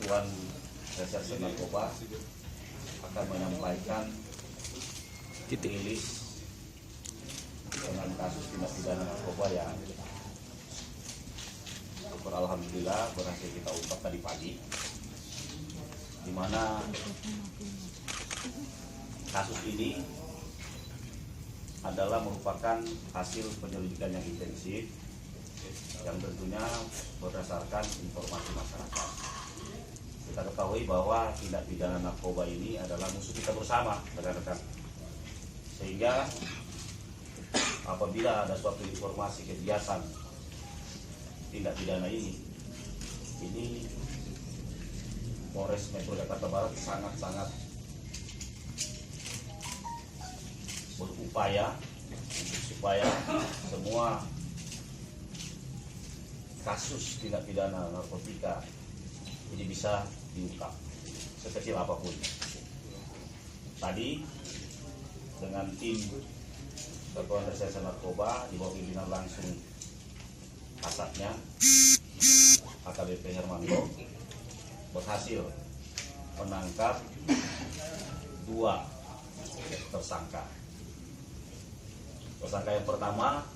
Satuan Reserse Narkoba akan menyampaikan rilis dengan kasus tindak pidana narkoba yang alhamdulillah berhasil kita ungkap tadi pagi, di mana kasus ini adalah merupakan hasil penyelidikan yang intensif yang tentunya berdasarkan informasi masyarakat. Kita ketahui bahwa tindak pidana narkoba ini adalah musuh kita bersama, rekan-rekan. Sehingga apabila ada suatu informasi kegiatan tindak pidana ini Polres Metro Jakarta Barat sangat-sangat berupaya supaya semua kasus tindak pidana narkotika ini bisa diungkap sekecil apapun. Tadi dengan tim Satuan Reserse Narkoba di bawah pimpinan langsung kasatnya AKBP Hermanto berhasil menangkap 2 tersangka. Tersangka yang pertama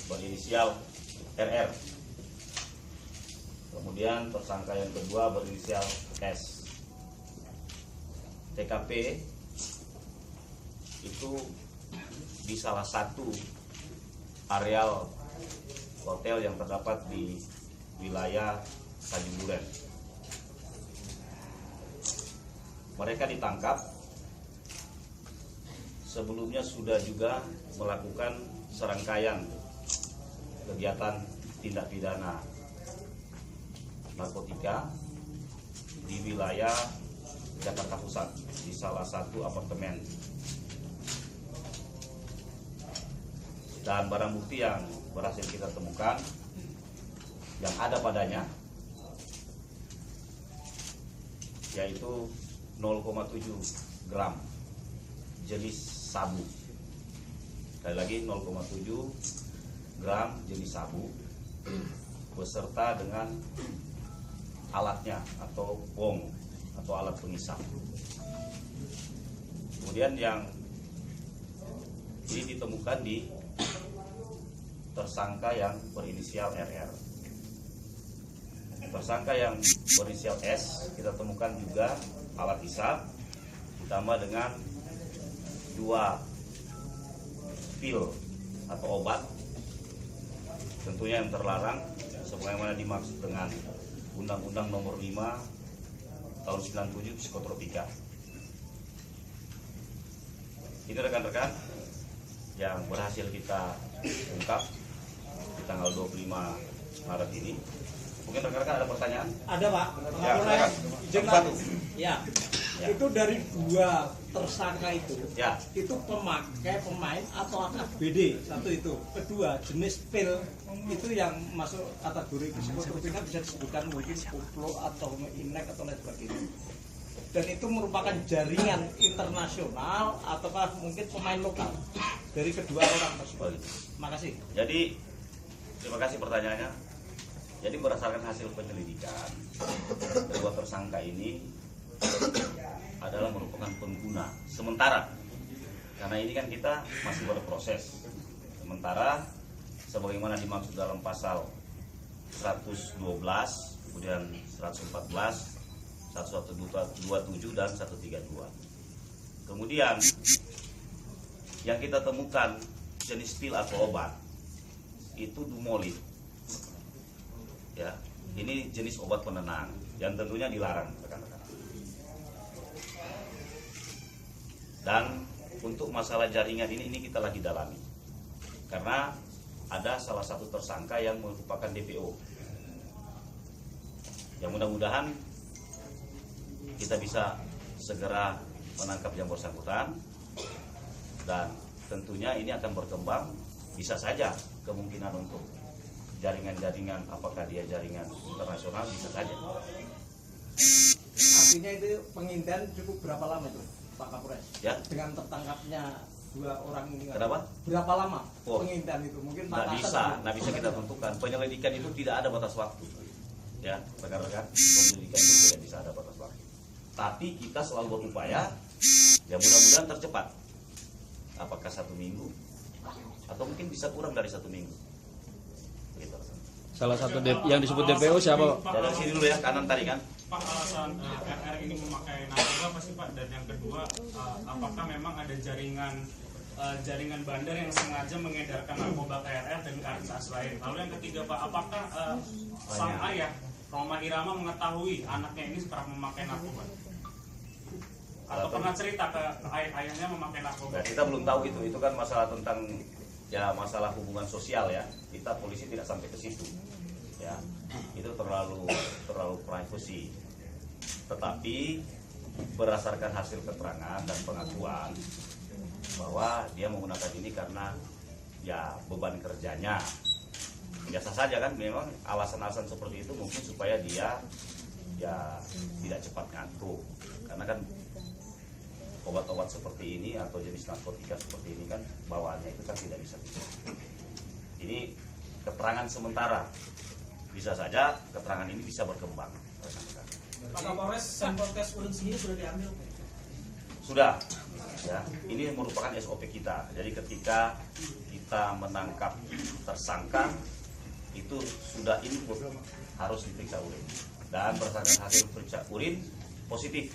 berinisial RR. Kemudian tersangka yang kedua berinisial S. TKP itu di salah satu areal hotel yang terdapat di wilayah Tanjung Duren. Mereka ditangkap sebelumnya sudah juga melakukan serangkaian kegiatan tindak pidana narkotika di wilayah Jakarta Pusat di salah satu apartemen. Dan barang bukti yang berhasil kita temukan yang ada padanya yaitu 0,7 gram jenis sabu. Sekali lagi 0,7 gram jenis sabu beserta dengan alatnya atau bong atau alat pengisap. Kemudian yang ini ditemukan di tersangka yang berinisial RR. Tersangka yang berinisial S kita temukan juga alat hisap ditambah dengan 2 pil atau obat, tentunya yang terlarang sebagaimana dimaksud dengan Undang-Undang Nomor 5 Tahun 97 Psikotropika. Ini rekan-rekan yang berhasil kita ungkap di tanggal 25 Maret ini. Mungkin rekan-rekan ada pertanyaan? Ada, Pak. Ya, silakan. Ya. Itu dari 2 tersangka itu. Ya. Itu pemain atau AKBD satu itu. Kedua, jenis pil itu yang masuk kategori psikotropika bisa disebutkan mungkin koplo atau inek atau lain sebagainya. Dan itu merupakan jaringan internasional ataukah mungkin pemain lokal dari kedua orang tersebut. Terima kasih. Jadi terima kasih pertanyaannya. Jadi berdasarkan hasil penyelidikan, kedua tersangka ini adalah merupakan pengguna sementara, karena ini kan kita masih berproses. Sementara sebagaimana dimaksud dalam pasal 112, kemudian 114, 1127 dan 132. Kemudian yang kita temukan jenis pil atau obat itu dumolid. Ya, ini jenis obat penenang yang tentunya dilarang, rekan-rekan. Dan untuk masalah jaringan ini kita lagi dalami, karena ada salah satu tersangka yang merupakan DPO. Yang mudah-mudahan kita bisa segera menangkap yang bersangkutan, dan tentunya ini akan berkembang, bisa saja kemungkinan untuk jaringan-jaringan, apakah dia jaringan internasional, bisa saja. Artinya itu pengintian cukup berapa lama itu, Pak Kapolres? Ya. Dengan tertangkapnya 2 orang ini. Kenapa? Berapa lama Oh, pengintian itu? Mungkin nggak bisa kita tentukan. Penyelidikan itu tidak ada batas waktu. ya rekan-rekan, penyelidikan itu tidak bisa ada batas waktu. Tapi kita selalu berupaya, ya mudah-mudahan tercepat. Apakah 1 minggu atau mungkin bisa kurang dari 1 minggu. Begitu. Salah satu yang disebut DPO siapa, Pak? Dari sini dulu ya, kanan tadi kan. Pak, alasan RR ini memakai narkoba pasti Pak, dan yang kedua apakah memang ada jaringan bandar yang sengaja mengedarkan narkoba ke RR dan ke artis lain? Lalu yang ketiga Pak, apakah sang ayah Roma Irama mengetahui anaknya ini kerap memakai narkoba? Atau pernah cerita ke ayahnya memakai narkoba? Nah, kita belum tahu itu kan masalah tentang ya masalah hubungan sosial ya. Kita polisi tidak sampai ke situ. Ya. Itu terlalu privacy. Tetapi berdasarkan hasil keterangan dan pengakuan bahwa dia menggunakan ini karena ya beban kerjanya. Biasa saja kan, memang alasan-alasan seperti itu mungkin supaya dia ya tidak cepat ngantuk. Karena kan obat-obat seperti ini atau jenis narkotika seperti ini kan bawaannya itu kan tidak bisa. Ini keterangan sementara, bisa saja keterangan ini bisa berkembang. Pak Kapolres, sampel tes urin sendiri sudah diambil? Sudah, ya. Ini merupakan SOP kita. Jadi ketika kita menangkap tersangka itu sudah input harus diperiksa urin, dan berdasarkan hasil periksa urin positif.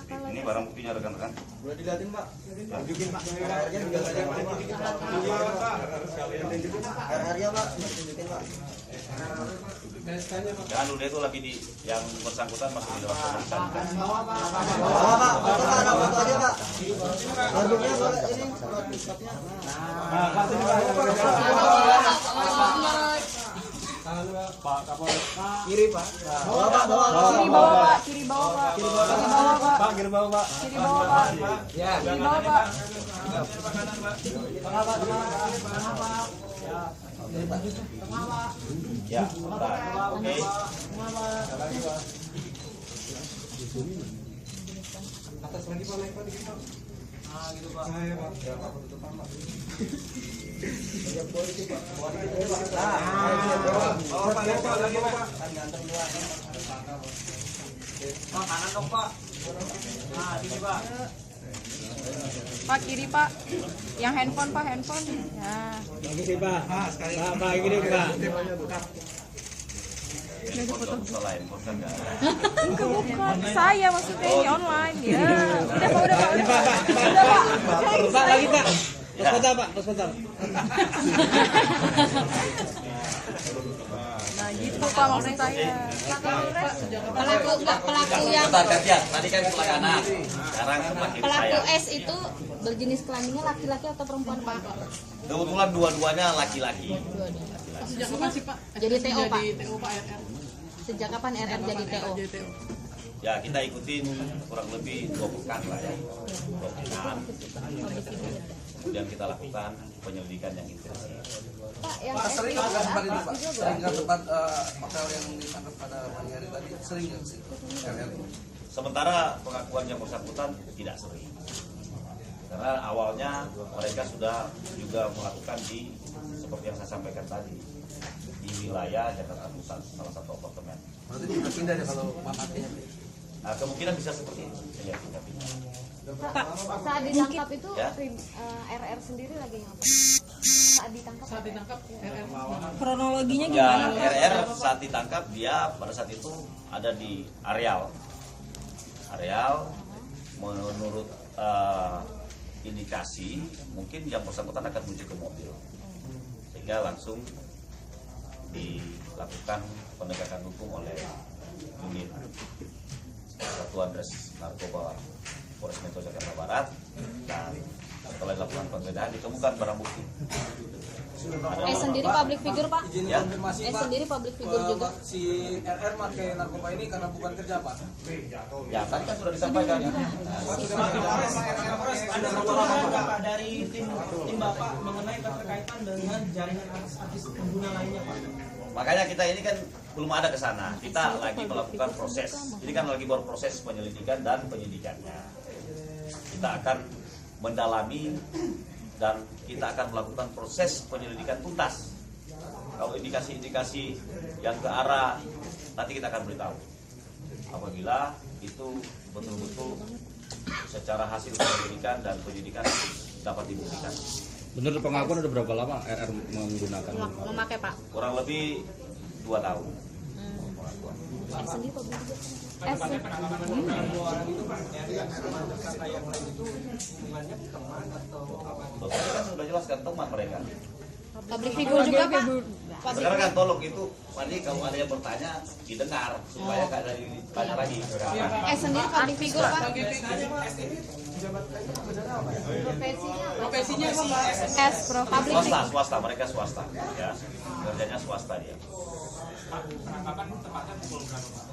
Ini barang buktinya rekan-rekan. Boleh dilihatin Pak? Tunjukin Pak. RR-nya juga ada Pak. RR-nya Pak, tunjukin Pak. Jangan dulu, dia itu lagi di yang bersangkutan masih di dalam pemeriksaan. Bawa Pak, foto Pak, ada foto aja Pak. Barbuknya boleh ini, stopnya. Nah, Pak sini Pak Kapolres. Kiri Pak. Bawa Pak, bawa. Kiri bawah Pak, kiri bawah Pak, kiri bawah Pak, Pak, kiri bawah Pak. kiri bawah Pak, Ya. kiri bawah Pak. Tengah Pak, tengah Pak. Ya, bentar. Oke. Atas lagi Pak, naik Pak, dikit Pak. Ah, gitu Pak. Nah, ya Pak. Ya Pak, tutupan Pak. Bawa Pak, naik Pak, lagi Pak. Pak, kanan dong Pak. Nah, sini Pak. Pak kiri Pak, yang handphone Pak, handphone. Nah, Lagi Pak. Ah, sekali. Pak, gini Pak. Foto lain, foto enggak. bukan saya maksudnya ini online ya. Udah Pak, udah Pak, udah Pak, Pak. udah Pak. Pak, lagi Pak. Terus foto Pak, terus foto. Nah gitu Pak maksud saya. Pelaku yang Tadi kan sebelah kanan. Sekarang sebelah kiri saya. pelaku S itu berjenis kelaminnya laki-laki atau perempuan Pak? Kebetulan dua-duanya laki-laki. Sejak kapan sih Pak? Jadi TO Pak. Sejak kapan RR jadi TO? Ya kita ikutin kurang lebih 2 pekan lah ya. 2 pekan. Kemudian kita lakukan penyelidikan yang intensif. Pak, yang Pak, S sering itu nggak ke tempat ini apa Pak? juga Sering nggak ke tempat hotel yang ditangkap pada pagi hari tadi? Sering nggak sih? RR. Sementara pengakuan yang bersangkutan tidak sering. Karena awalnya mereka sudah juga melakukan di seperti yang saya sampaikan tadi di wilayah Jakarta Pusat, salah satu apartemen. Berarti juga pindah deh kalau mamatnya. Nah, kemungkinan bisa seperti itu. Ya, pindah-pindah. Pak, saat ditangkap itu Ya. RR sendiri lagi ngapain? Saat ditangkap Kronologinya Ya, gimana Pak? RR saat ditangkap dia pada saat itu ada di areal. Menurut indikasi mungkin yang bersangkutan akan menuju ke mobil, sehingga langsung dilakukan penegakan hukum oleh unit Satuan Res Narkoba Polres Metro Jakarta Barat, dan setelah dilakukan penggeledahan ditemukan barang bukti. sendiri public figure Pak? Izin Ya. konfirmasi Pak. Sendiri public figure juga? Si RR pakai narkoba ini karena bukan kerja Pak. Ya, tadi kan sudah disampaikan. Ada laporan dari tim Bapak mengenai keterkaitan dengan jaringan artis pengguna lainnya Pak. Makanya kita ini kan belum ada ke sana. Kita lagi melakukan proses. Ini kan lagi baru proses penyelidikan dan penyidikannya. Kita akan mendalami dan kita akan melakukan proses penyelidikan tuntas Kalau indikasi-indikasi yang ke arah, nanti kita akan beritahu. Apabila itu betul-betul secara hasil penyelidikan dan penyidikan dapat dibuktikan. Menurut pengakuan udah berapa lama RR menggunakan? Memakai Pak. Kurang lebih 2 tahun. Loh, tadi kan sudah jelaskan teman mereka. Public figure juga Pak. Sekarang kan tolong itu, Pani kalau ada yang bertanya didengar supaya nggak ada ditanya lagi. Sendiri public figure Pak. Profesinya sih S Pro public figure. Swasta, mereka swasta, ya, kerjanya swasta dia. Pak, penangkapan tepatnya pukul berapa Pak?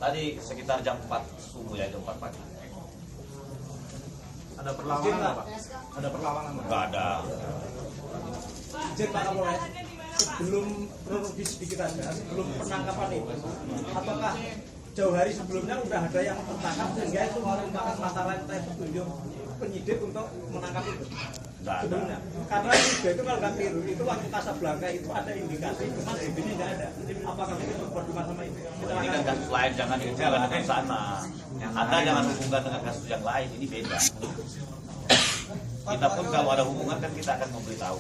Tadi sekitar jam 4 subuh ya, jam 4 pagi. Ada perlawanan nggak, Pak? Ada perlawanan nggak? Nggak ada. Izin Pak Kapolres, sebelum kronologis sedikit aja, sebelum penangkapan itu, apakah jauh hari sebelumnya udah ada yang tertangkap sehingga itu merupakan mata rantai petunjuk penyidik untuk menangkap itu? Nggak ada. Sebelumnya, karena juga itu kalau nggak keliru, itu waktu Casablanca itu ada indikasi, cuma DB-nya nggak ada. Apakah itu berhubungan sama itu? Ini kan kasus lain, jangan dihubungkan dengan sana. Anda jangan hubungkan dengan kasus yang lain, ini beda. Kita pun kalau ada hubungan kan kita akan memberitahu.